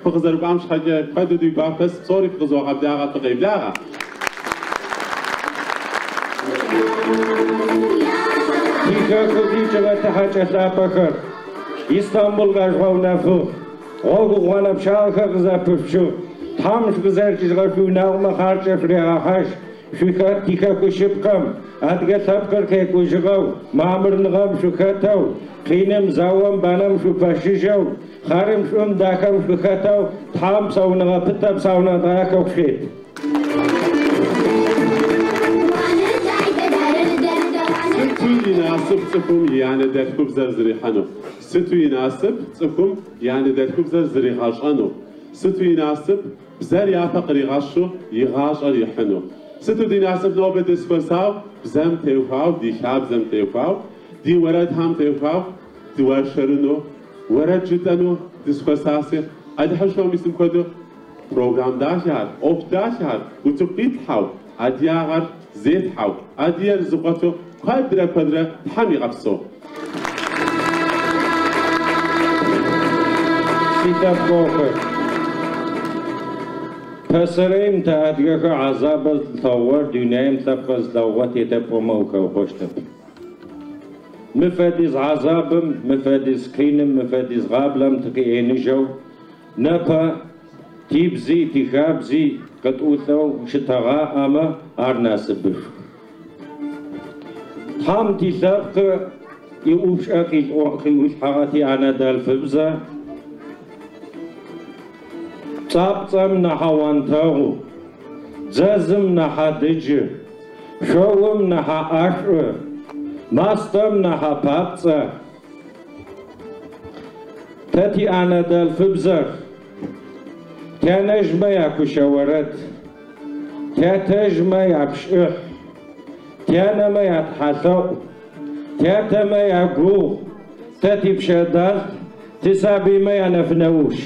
فخزر وقامش حاجة قد دي قافس صوري فخزوا قبلها تقيب لها كي جبت حاجة لا بكر İstanbul gazvavna fu, oğul vanap şalka gazapıp şu, tam güzel çizgı nağma harca friha haş, şukat tika kuşupkam, adga tapkar ke kuşgav, mamırnğam şukatav, qinem zavam banam şu paşişav, xarim şum dakam şukatav, tam savnağa pıtap savnağa dağak okşet. ستو يناسب تكم يعني دتكم زرزري حنو ستو يناسب تكم يعني دتكم زرزري غاشانو ستو يناسب بزر يا فقري غاشو يغاش على حنو ستو يناسب نوبة دسكوساو بزم تيوفاو دي شاب زم تيوفاو دي ورد هم تيوفاو دي ورشرنو ورد جدنو دسكوساسي ادي حشو ميسم كدو بروجرام داشار اوف داشار وتقيت حاو ادياغر زيت حاو اديار زقتو قدرة حمي غبسو سيتاب كوكر تسريم تأديك عذاب الثور دنيم تبقز دوات يتبقموك وخشتب مفاديز عذابم مفاديز قينم مفاديز غابلم تقيين جو نبا تيبزي تخابزي قد أوثو شتغاء أما أرناسبش هم تسابق يوش أكيد وش حغتي أنا دال فبزة صابتم نحوان تاغو زازم نحا دج شوم نحا أشر ماستم نحا بابزة تاتي أنا دال فبزة تانجم ياكو شورت تاتجم يابشح تانا ما يتحسو تاتا ما يقو تاتي بشدال تسابي ما ينفنوش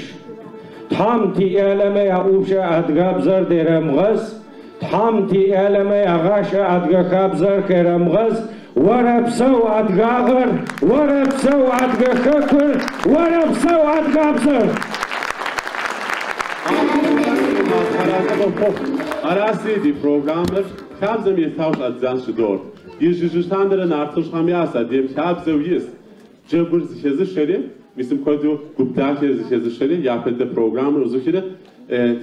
تحمتي إالا ما يقوشا أدقاب زر ديرم غز تحمتي إالا ما يغاشا أدقاب زر كرم غز وربسو أدقاغر وربسو أدقاكر وربسو أدقاب زر Arası di programlar kabzem yetavş adzan şidor. Yejjuştandırın artış hamyasa diyem kabzev yes. Cebur zişezi şeri misim kodu guptaşe zişezi şeri yapıda programı uzukire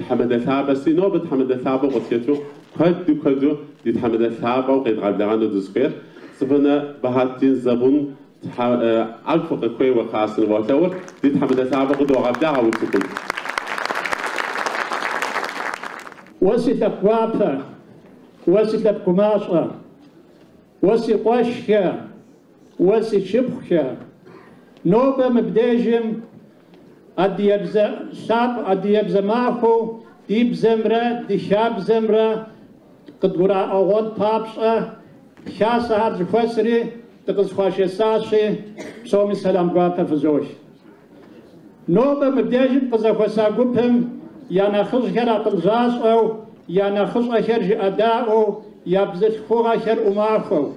تحمد ثابة سينو بتحمد ثابة قصيته كد يتحمد ثابة وقيد قبلغان دوسخير سفنا بهاتين زبون ألف قوي وخاصن واتور يتحمد ثابة قد وقبلغا وتكون وسيتك وابا وسيتك قماشة وسي قشة وسي شبخة نوبة مبداجم أديبزا شاب أديبزا ماخو ديب زمرة دي شاب زمرة قد قرأ أغود بابشة شاسة هرج فسري تقص خواشي ساشي بسومي سلام قوابا فزوش نوبة مبداجم قزا خواسا قبهم يانا خص هرا قلزاس أو يانا خص أشرج أداء يبزت خوغا شر أماخو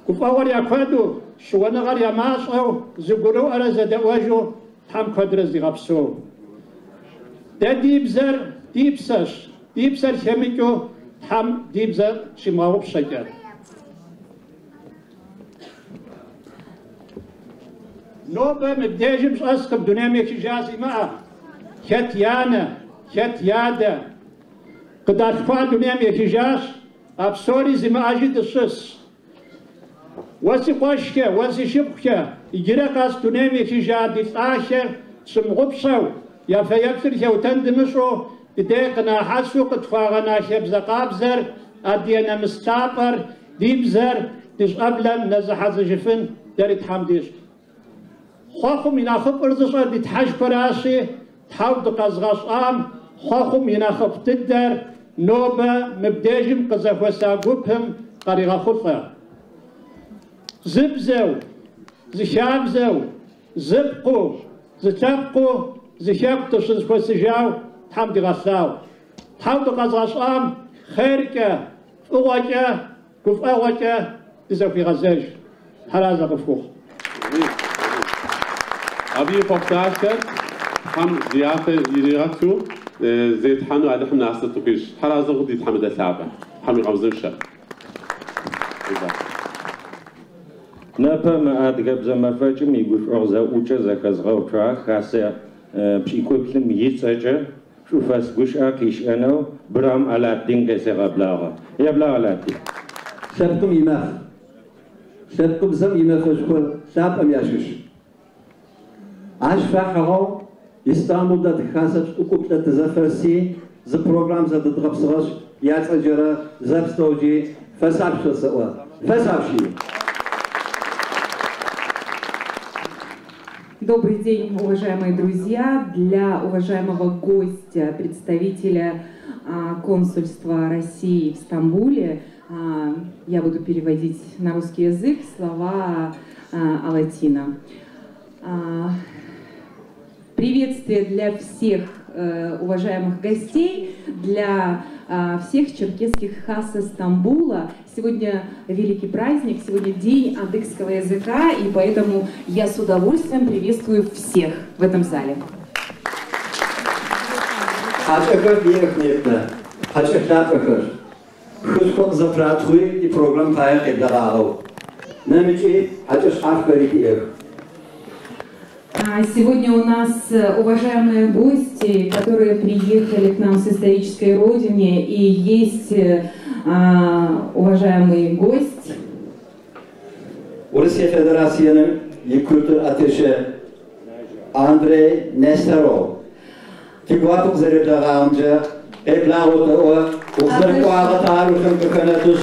كف أول يكودو شو نغر يماس أو زقرو أرز دواجو هم كدرز يغبسو ده ديبزر ديبسر شميكو هم ديبزر شماغب شجر نوبة مبداجم أسقب دنيا ميكي جازي معه كت يادا قد أتفع دنيا ميكي جاز أبصوري زي ما أجد السس وسي قشكة وسي شبكة يجرق أس دنيا ميكي جاد يتعاشر سمغبصو يا فيكتر يو تندمسو يديقنا حسو قد فاغنا شبزا قابزر أدينا مستابر ديبزر ديش أبلا نزحة جفن دارت حمديش خاخم يناخب أرزصر دي تحاج براسي تحاول قزغاش آم خاخم يناخب تدر نوبة مبداجم قزف وساقوبهم قريغا خطة زبزو زشابزو زبقو زتبقو زشابتو سنسكوسجاو تحمد غساو تحاول قزغاش آم خيركا أغوكا كف أغوكا تزو في غزاج حرازة غفوخ أبي فقطاشر حم ضيافة يريغاتو زيت حنو على حنا عصتوكيش حرازة غدي تحمد الثعبة حمي غوزن شر نبا ما أدقب زما فاجم يقول أغزا أوجا زكاز غوترا خاصة بشيكوبلم يتسجى شوف أسقش أكيش أنا برام على الدين كسر بلاغة يا بلاغة لاتي شابكم يماف شابكم زم يماف شكون شاب أم ياشوش عاش فاحرو إسطنبول ده خاصة أكوب ده تزفرسي ز برنامج زاد تغبصرش يات أجرا زبستوجي فساب شو سوا فساب شيء. Добрый день, уважаемые друзья. Для уважаемого гостя, представителя консульства России в Стамбуле, я буду переводить на русский язык слова алатино. Приветствие для всех уважаемых гостей, для всех черкесских хаса Стамбула. Сегодня великий праздник, сегодня день адыгского языка, и поэтому я с удовольствием приветствую всех в этом зале. Сегодня у нас уважаемые гости, которые приехали к нам с исторической родины, и есть уважаемый гость. Rusya Federasyonu'nun Kültür Ateşi Andrei Nesterov. Tigvatuk zeriflağımca eblağıtı o uzun kuağı tarihim kıkanatus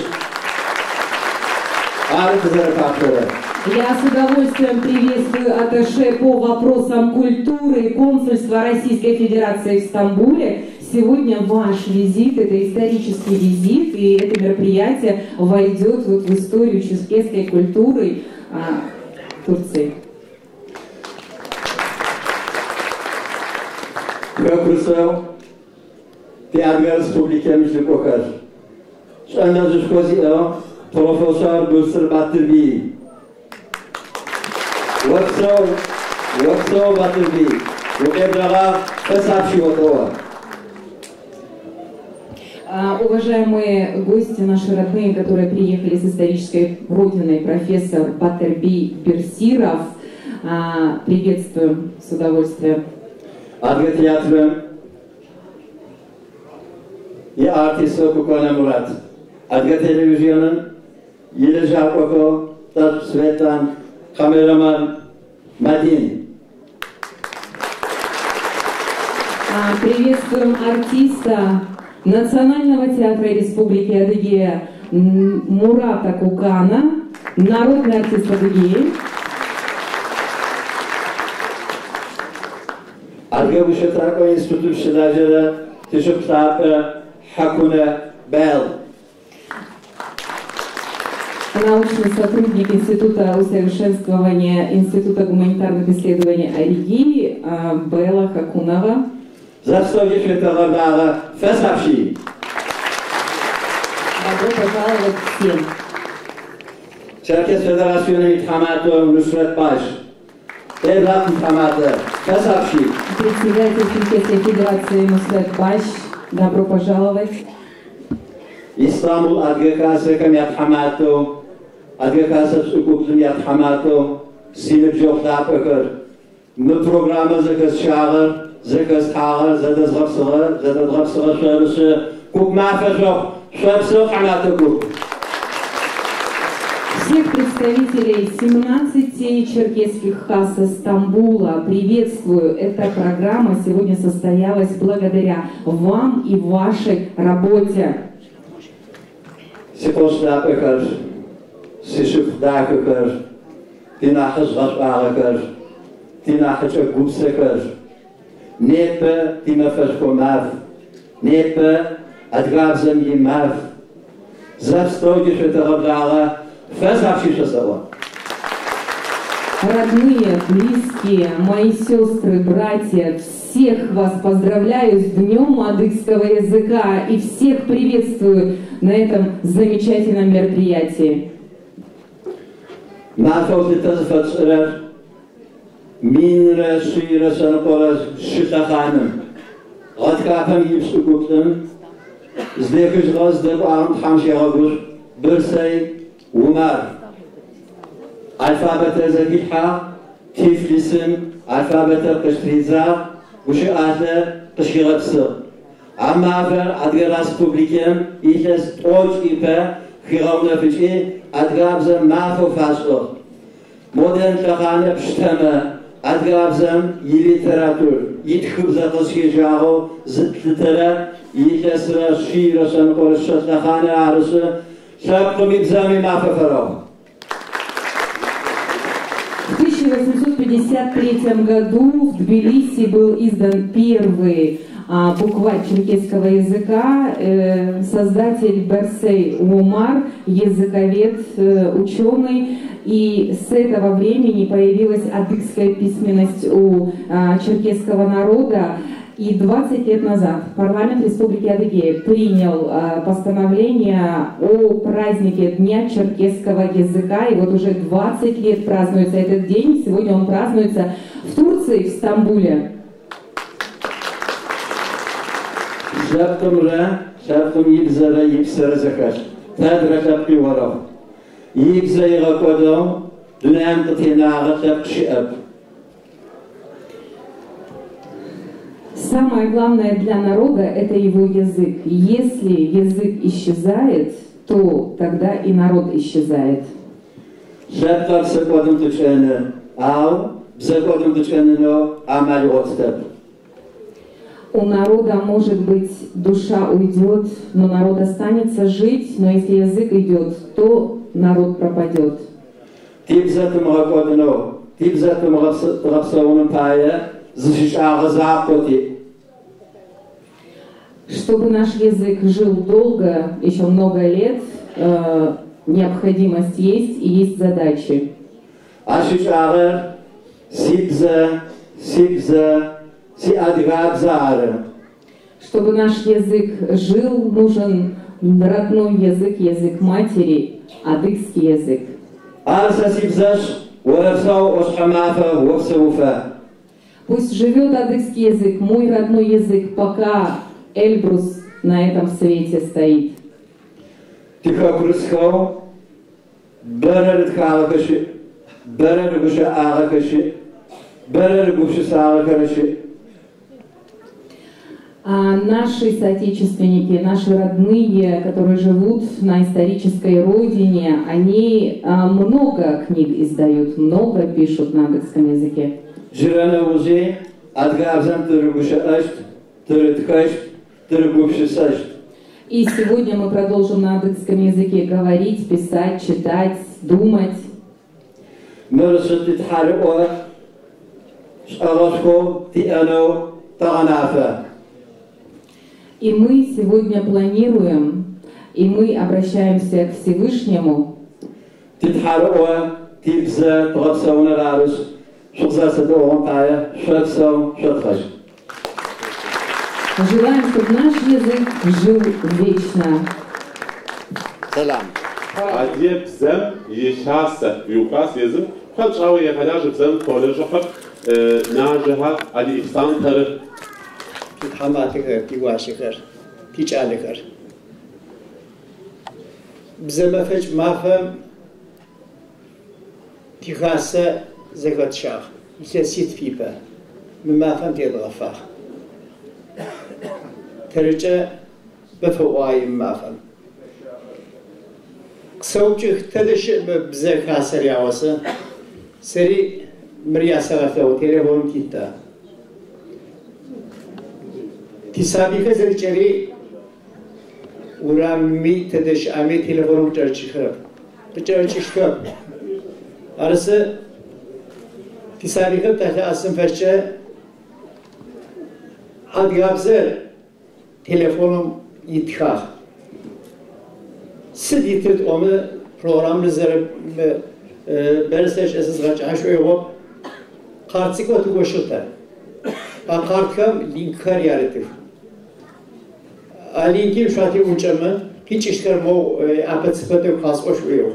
arif zerifakları. Я с удовольствием приветствую атташе по вопросам культуры консульства Российской Федерации в Стамбуле. Сегодня ваш визит, это исторический визит, и это мероприятие войдет вот в историю черкесской культуры Турции. Köprüsü Diğer Respublikamızı kokar. Şanlıcı Kozi'o Profesör Gülsür Batırbi. Воксо Батырби, Вукебрага, Фасапшивотова. Уважаемые гости, наши родные, которые приехали с исторической родиной, профессор Батырби Берсиров, приветствуем с удовольствием. Adga Tiyatro'nun ya artisti Kukana Murat, Adga Televizyon'un Yeli Jakoko, Tat Svetan, камераман Мадин. Приветствуем артиста Национального театра Республики Адыгея Мурата Кукана, народный артист Адыгеи. Адыгея Бушетрако институт Шидаджера Тишуптапа Хакуна Бел. Научный сотрудник Института усовершенствования Института гуманитарных исследований Адыгеи Белла Хакунова. Добро пожаловать всем. Черкес Федерасyonu'nun İthamatı Nusret Baş. Evlat İthamatı Fesapşi. Председатель Черкесской Федерации Нусрет Баш. Добро пожаловать. İstanbul Adgakası Kam Yathamatı. Adgakası Sukupzum Yathamatı. Sinir Johdap Ökür. Bu programı zıkız çağır. Zıkız tağır. Zıdız gıpsığı. Zıdız gıpsığı şöbüsü. Kuk mafız yok. Şöbüsü kanatı kuk. Всех представителей 17 черкесских хас Стамбула приветствую. Эта программа сегодня состоялась благодаря вам и вашей работе. Сипосда Ökür. Сишифда Ökür. Tinahız Gaspa Ökür. Tinahız Öküps Ökür. Nepe Timafız Komav. Nepe Adgabzem Yimav. Завстоги Шветарабдала. Родные, близкие, мои сестры, братья, всех вас поздравляю с Днем адыгского языка и всех приветствую на этом замечательном мероприятии. Minre şiire sanıkola şitahanım. Gatkafam yipsu kuptun. Zdeküz gazdeb ağım tamşiğabur. Birsey Umar. Alfabete zekilha. Tiflisim. Alfabete kıştriza. Uşu ahle kışkirapsı. Amma afer adga respublikem. İhles oç ipe. Hiramna fiçi. Adgabze mafo faslo. Modern çağane pişteme. Adgabzem literatür. Yitkhubza kışkirjağı. Zıtlıtere. İhlesre şiire sanıkola şitakhane arısı. Шапком экзамен Мафафаров. В 1853 году в Тбилиси был издан первый букварь черкесского языка. Создатель Берсей Умар, языковед, ученый. И с этого времени появилась адыгская письменность у черкесского народа. И 20 лет назад парламент Республики Адыгея принял постановление о празднике Дня черкесского языка. И вот уже 20 лет празднуется этот день. Сегодня он празднуется в Турции, в Стамбуле. Шаптым ибзара ибсара закаш. Тадра шапки варов. Ибза иракодом дуням катинага шапшиаб. Самое главное для народа – это его язык. Если язык исчезает, то тогда и народ исчезает. У народа, может быть, душа уйдет, но народ останется жить, но если язык идет, то народ пропадет. Чтобы наш язык жил долго, еще много лет, необходимость есть и есть задачи. Чтобы наш язык жил, нужен родной язык, язык матери, адыгский язык. Пусть живет адыгский язык, мой родной язык, пока Эльбрус на этом свете стоит. А наши соотечественники, наши родные, которые живут на исторической родине, они много книг издают, много пишут на адыгском языке. И сегодня мы продолжим на адыгском языке говорить, писать, читать, думать. И мы сегодня планируем, и мы обращаемся к Всевышнему. Желаем, чтобы наш язык жил вечно. عادية بزم يشاسة يوكاس يزم خلش أو يخلاج بزم كولج خب ناجها على إحسان ترى تحماتك تيواشكر تيجالكر بزم فج ما فهم تيخاسة زكاة شاخ يسيت فيبا ما فهم تيضغفا ترجع بفواي ما فهم سوچ تدش بزر خاسر ياوسه سري مريا سغفه و تليفون كيتا تسابيخه زرچري ورامي تدش امي تليفون ترچخه بچرچخه arası تسابيخه تحت اسم فرچه adgabze telefonum itkah Siz yitirt onu programı üzere berseş esas kaç aşıyor o kartçık otu koşulta. A kartkam linkar yaratık. A linkin şati uçamı hiç işler o apet sıfatı kas koşuyor.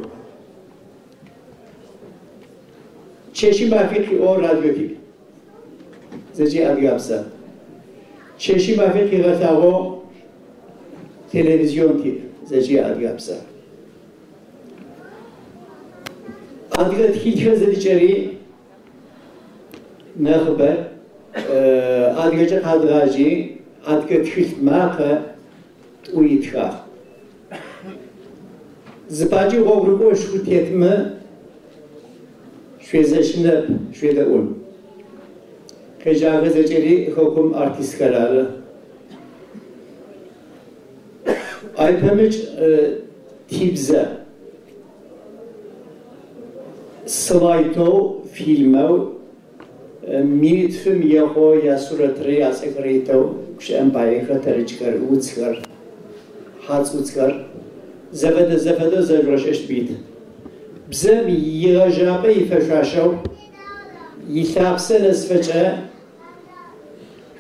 چشی مافیقی او رادیو تیب زجی ادیابسا چشی مافیقی غتاو تلویزیون تیب زجی ادیابسا ادیات هیچ زدی چری نخبر ادیات قدراجی ادیات هیچ ماقه ویتخا زباجی غوغرگو شوتیتمه شویزشنه شویده اون خجاغه زجری حکم آرتیست kararı Aypemiş tibze slayto filme mit film yaho ya suratri ya sekreto kuş empire khatari çıkar uçkar hat uçkar zevede zevroş eşbit bzem yirajabe ifşaşav yitapsen esfece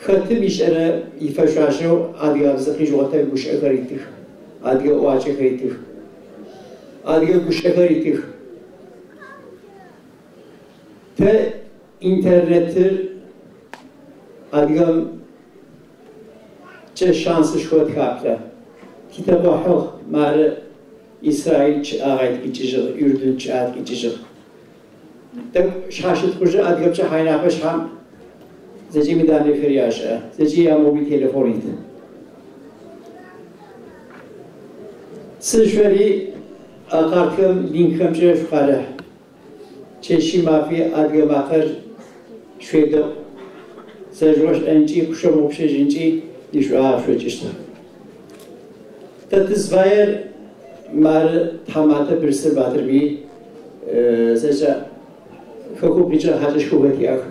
khatim işere ifşaşav adiya zıkijota kuş ekaritik adiya oaçe karitik adiya kuş ekaritik te internettir adiyam çe şansı şot kapla kitaba hal mare İsrail ağayt geçicik Ürdün ağayt geçicik te şaşıt kucu adiyam çe haynapaş ham zeci midane feryaşa zeci ya mobil telefonit sıçveri akartım linkem çe fare چشی مافی آدیا باکر شویده سرجوش انجی کشم وبشه انجی دیشوا شویچشته تدزوایر مار تماته برسر باتر بی زجا خو بیچه حاجش خوبتی آخ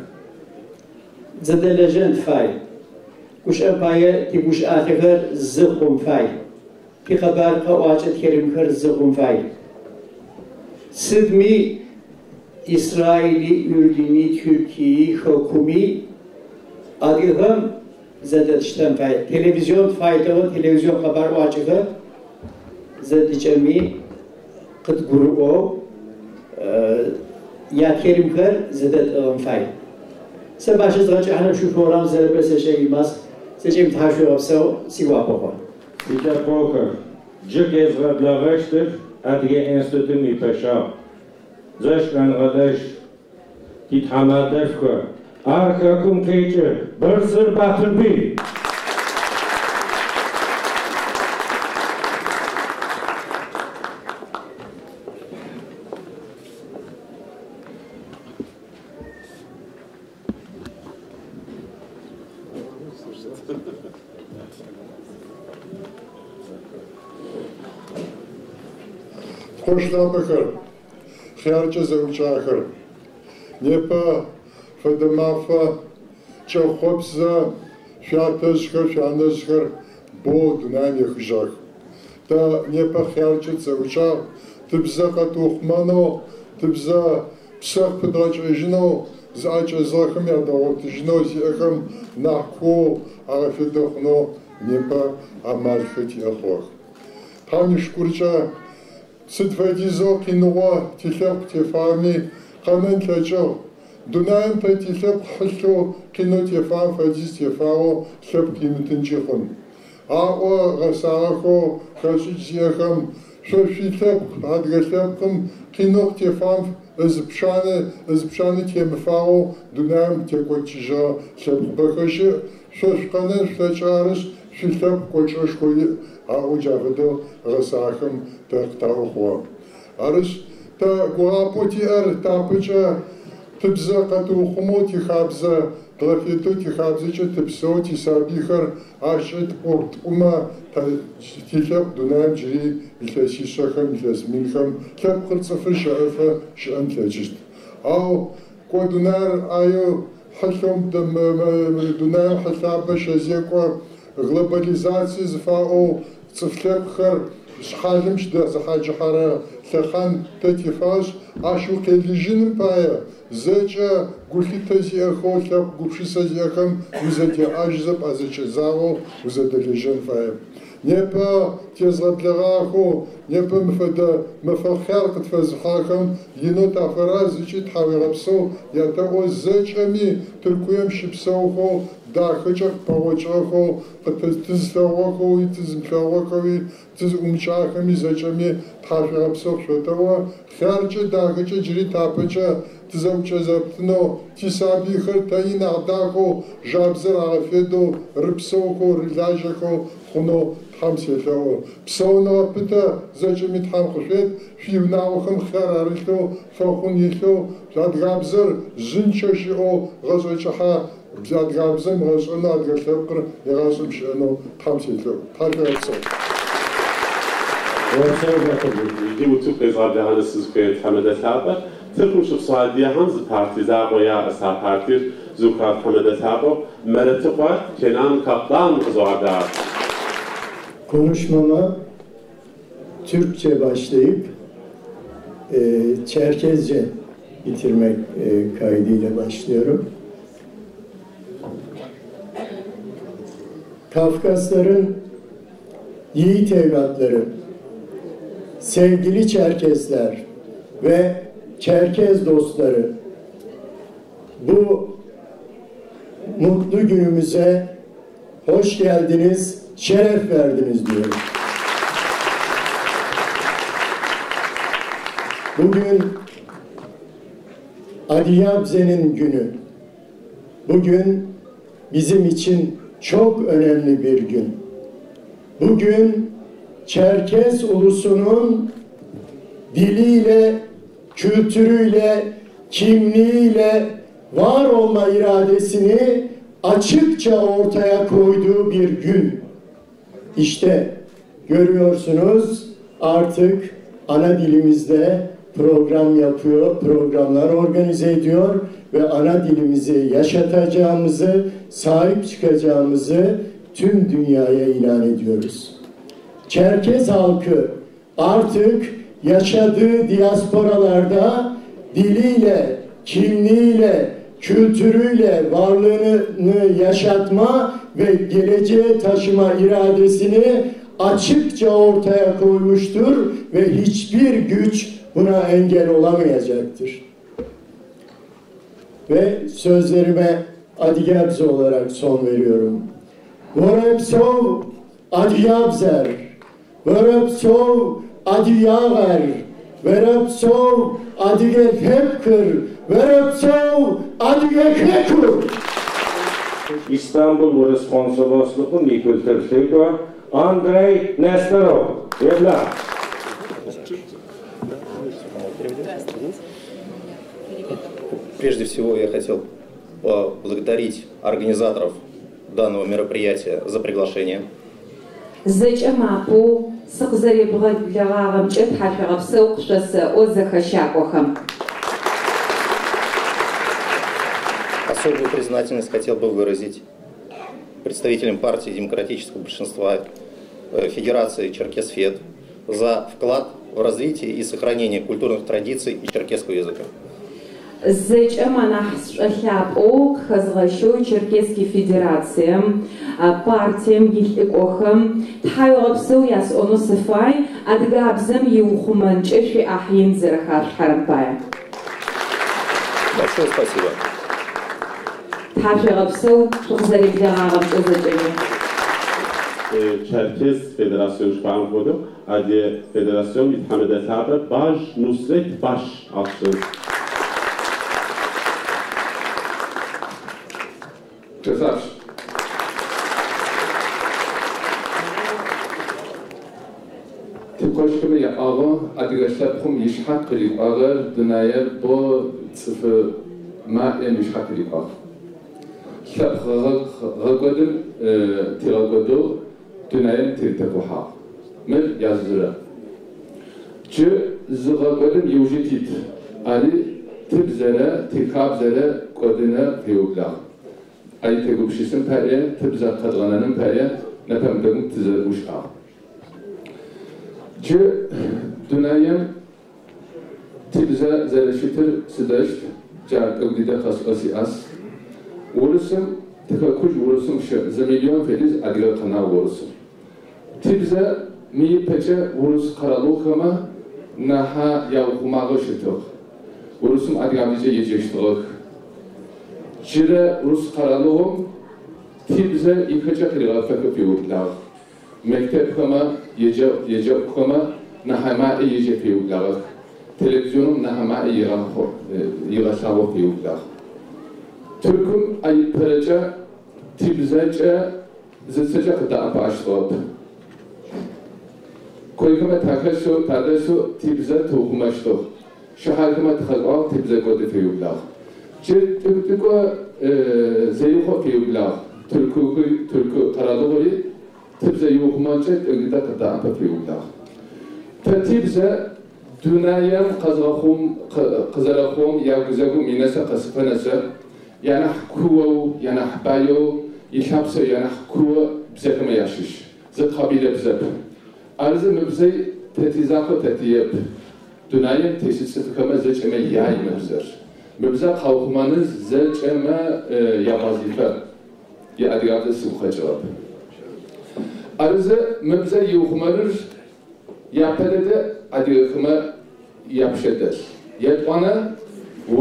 زده لجند فای کش ابایه تی کش آخر زخم فای کی خبر قواچت کریم کر زخم فای سدمی İsrail'i, Ürdün'ü, Türkiye'yi, hükumi adıyım zedetişten fayda. Televizyon faydalı, televizyon haber açığı zedicemi kıt grubu ya kerimkar zedet fayda. Se başız gacı hanım şu program zerbe seçeğimiz seçim taşı yapsa siva popa. Sica poker. Cık ezradlağıştır adıya enstitü mi peşa. زشکن غدش کی تمادش که آرکاکم کیچه برسر باتر بی خوشنام بکر خیارچه زوجه آخر نیپا فدمافا چه خوبزا شاتش کر شانش کر بود نانی خجاک تا نیپا خیارچه زوجه تبزا قطوخمانو تبزا پسخ پدرچه زاچه زاخم یا داوت جنو زیخم نحکو عرفدخنو نیپا عمل خطی اخوخ تانش کرچه Сытфэдизо кинугъо тилъэпкъ тефами къэнэн лъэкӏыгъ. Дунаем тэ тилъэпкъ хьылъэу кино тефам фэдиз тефауэ лъэпкъ имытынкӏи хъун. Аӏо гъэсагъэхэу хэшӏыкӏ зиӏэхэм шъо шъуилъэпкъ адыгэ лъэпкъым кино тефам ызыпшаны темыфагъэу дунаем текӏокӏыжьэ лъэпкъбэхэщи шъо шъукъэнэн шъулъэкӏыгъарышъ шъуилъэпкъ кӏокӏэшхо иӏ. Аӏо джафэдэу гъэсагъэхэм тахтаухо. Арыш та гуапо тиӏэр тапычӏэ тыбзэ къэтыухъумэу тихабзэ глафету тихабзэкӏэ тыпсэу тисабихэр ащэ тӏумэ тилъэпкъ дунаем джыри илъэсишъэхэм илъэс минхэм лъэпкъыр цӏыфыр щэӏэфэ щыӏэм плъэкӏыщт. Ау ко дунаер аю хьылъэу дунаем хьылъапӏэ щэзекӏо глобализацие зыфаӏэу цӏыф лъэпкъхэр шъхьалым зыхьаджыхьэрэ лъэхъан тэ тифащ aşu kelişinin paya zeçe gulhitaziyakho lak gupşisaziyakam uzete ajzap azeçe zavo uzedelejin paya nepa tezgablarako nepa mfada mfakhr qtfazxakam yino tafaraz içi thaverapso yata o zeçemi Türkiyem şipsavho daxıcaq pavoçaqho qtiztawako itizmfawako tiz umçaqami zeçemi thaverapso şotava kharçe daxıcı ciri tapaça tizavça zaptno tisabi khirtayin aqdaqo jabzar afedo ripsoko rilajako xuno Hamselao, psauna pita zajemit ham khushet, fivnao kham khararito, fakhunito, zadgabzer, zinchashio, gazachaha, zadgabzem, gazana, adgashabkr, yagasum shano, hamselao. Targetso. يجيبوا تبقى هذا السكوت حمد الثابت تركم شوف سؤال دي هنز بارتي زاق ويا أسا بارتي زوكات حمد الثابت مرتقى كنان كابلان زوعدا Konuşmama Türkçe başlayıp Çerkezce bitirmek kaydıyla başlıyorum. Kafkasların yiğit evlatları, sevgili Çerkezler ve Çerkez dostları, bu mutlu günümüze hoş geldiniz, şeref verdiniz diyorum. Bugün Adiyabze'nin günü. Bugün bizim için çok önemli bir gün. Bugün Çerkez ulusunun diliyle, kültürüyle, kimliğiyle var olma iradesini açıkça ortaya koyduğu bir gün. İşte görüyorsunuz artık ana dilimizde program yapıyor, programlar organize ediyor ve ana dilimizi yaşatacağımızı, sahip çıkacağımızı tüm dünyaya ilan ediyoruz. Çerkez halkı artık yaşadığı diasporalarda diliyle, kimliğiyle, kültürüyle varlığını yaşatma ve geleceğe taşıma iradesini açıkça ortaya koymuştur ve hiçbir güç buna engel olamayacaktır. Ve sözlerime Adiyabze olarak son veriyorum. Vorepsov Adiyabzer, Vorepsov Adiyaver, Vorepsov Adigethepkır, Vorepsov Adigethekur. İstanbul Responsolosluğu Nikültürlüğü Andrei Nestorov. Evlat. Прежде всего, я хотел поблагодарить организаторов данного мероприятия за приглашение. Особую признательность хотел бы выразить представителям партии демократического большинства Федерации Черкесфед за вклад в развитие и сохранение культурных традиций и черкесского языка. Черкесской Федерации, партиям Гильтекохам, Тхайорабсу яс онусыфай, Адгабзам Юхуман Чеши Ахин Зерахар Харампая. Большое спасибо. Тхайорабсу Шухзариблягараб Озачени. Çerkez Federasyonu şuan kodu, adi Federasyon İthamed Etabı Baş Nusret Baş atsın. Cesar. Tepkoşkımı ya ağı, adigashlar kum yişhat kırıp ağı, dünaya bu sıfı ma'em yişhat kırıp ağı. Kitap gıgıdım, tiragıdı, dünayem tirtekuha. Mil yazdıra. Çı zıgıdım yujitit. Ali tibzere, tikabzere kodine tiyugla. Ay tegubşisin peye, tibza kadrananın peye, nepem degum tizerbuş ağı. Çı dünayem تبزا زلشتر سدشت جارت أقديدا خاص أس ورسم تكاكوج ورسم زميليون فيلز أدير قناة ورسم تبزا مي بيجا ورس قرالو كما نها ياوخما غشتوخ ورسم أدير بيجا يجيشتوخ جرا ورس قرالوهم تبزا يكجا قريغا فكر في وقتلاغ مكتب كما يجا كما نها ما يجي في وقتلاغ تلفزيونum نهما يغساو في وقتلاغ تركم أي برجا تبزاجا زتسجا قد أباشتوب كويكما تاكسو تادسو تبزا توهماشتو شحالكما تخلقوا تبزا قد في وقتلاغ تركو زيوخو في وقتلاغ تركو قرادوغي تبزا يوهمانجا تنقدا قد أبا في وقتلاغ تبزا دنيا قزرخوم يعجزكم ينسى قصفنسى ينحكوا ينحبايو يشابسو ينحكوا بزكم ياشش زت قبيلة بزب أرز مبزي تتزاقو تتيب دنيا تيسيستكما زجما ياي مبزر مبزا قوخمانز زجما يغازيفا يأديات السوخة جواب أرز مبزا يوخمانز yapelede adıkıma yapşedir. Yetbana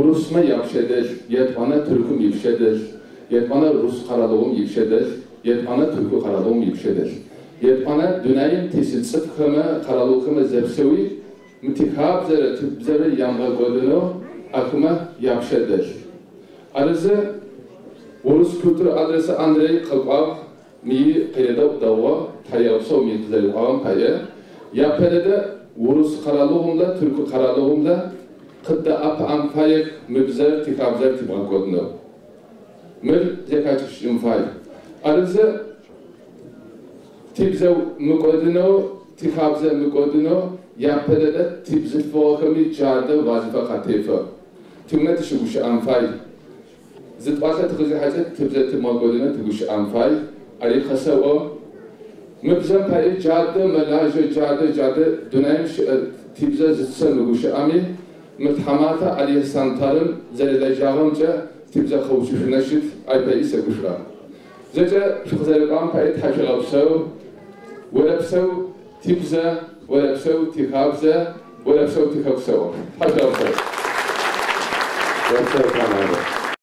Rusma yapşedir. Yetbana Türk'üm yapşedir. Yetbana Rus karalığım yapşedir. Yetbana Türk'ü karalığım yapşedir. Yetbana dünayım tesitsif kıma karalığıma zepsevi mütikab zere yamba godunu akıma yapşedir. Arızı Rus kültürü adresi Andrei Kılbav mi qeyreda dava tayavso mi qizari qavam paye yapelede Rus karalığımda, Türk karalığımda kıtta ap amfayek mübzer tikabzer tibagodno. Mür zekatış imfay. Arızı tibze mükodino, tikabzer mükodino yapelede tibzit vakami carda vazifa katifa. Tümne tişiguş amfay. Zitbasa tıkızı hacet tibze tibagodino tiguş amfay. Ali khasa o مبزن پای جاده ملاجه جاده دنیام تیبزه زدسن بگوشه امی متحمات علیه سانتارم زرده جاهم جا تیبزه خوشش نشید ای پای ایسه گوشرا زجا شخصیرقام پای تاجر بسو وربسو تیبزه وربسو تیخابزه وربسو تیخابسو تاجر بسو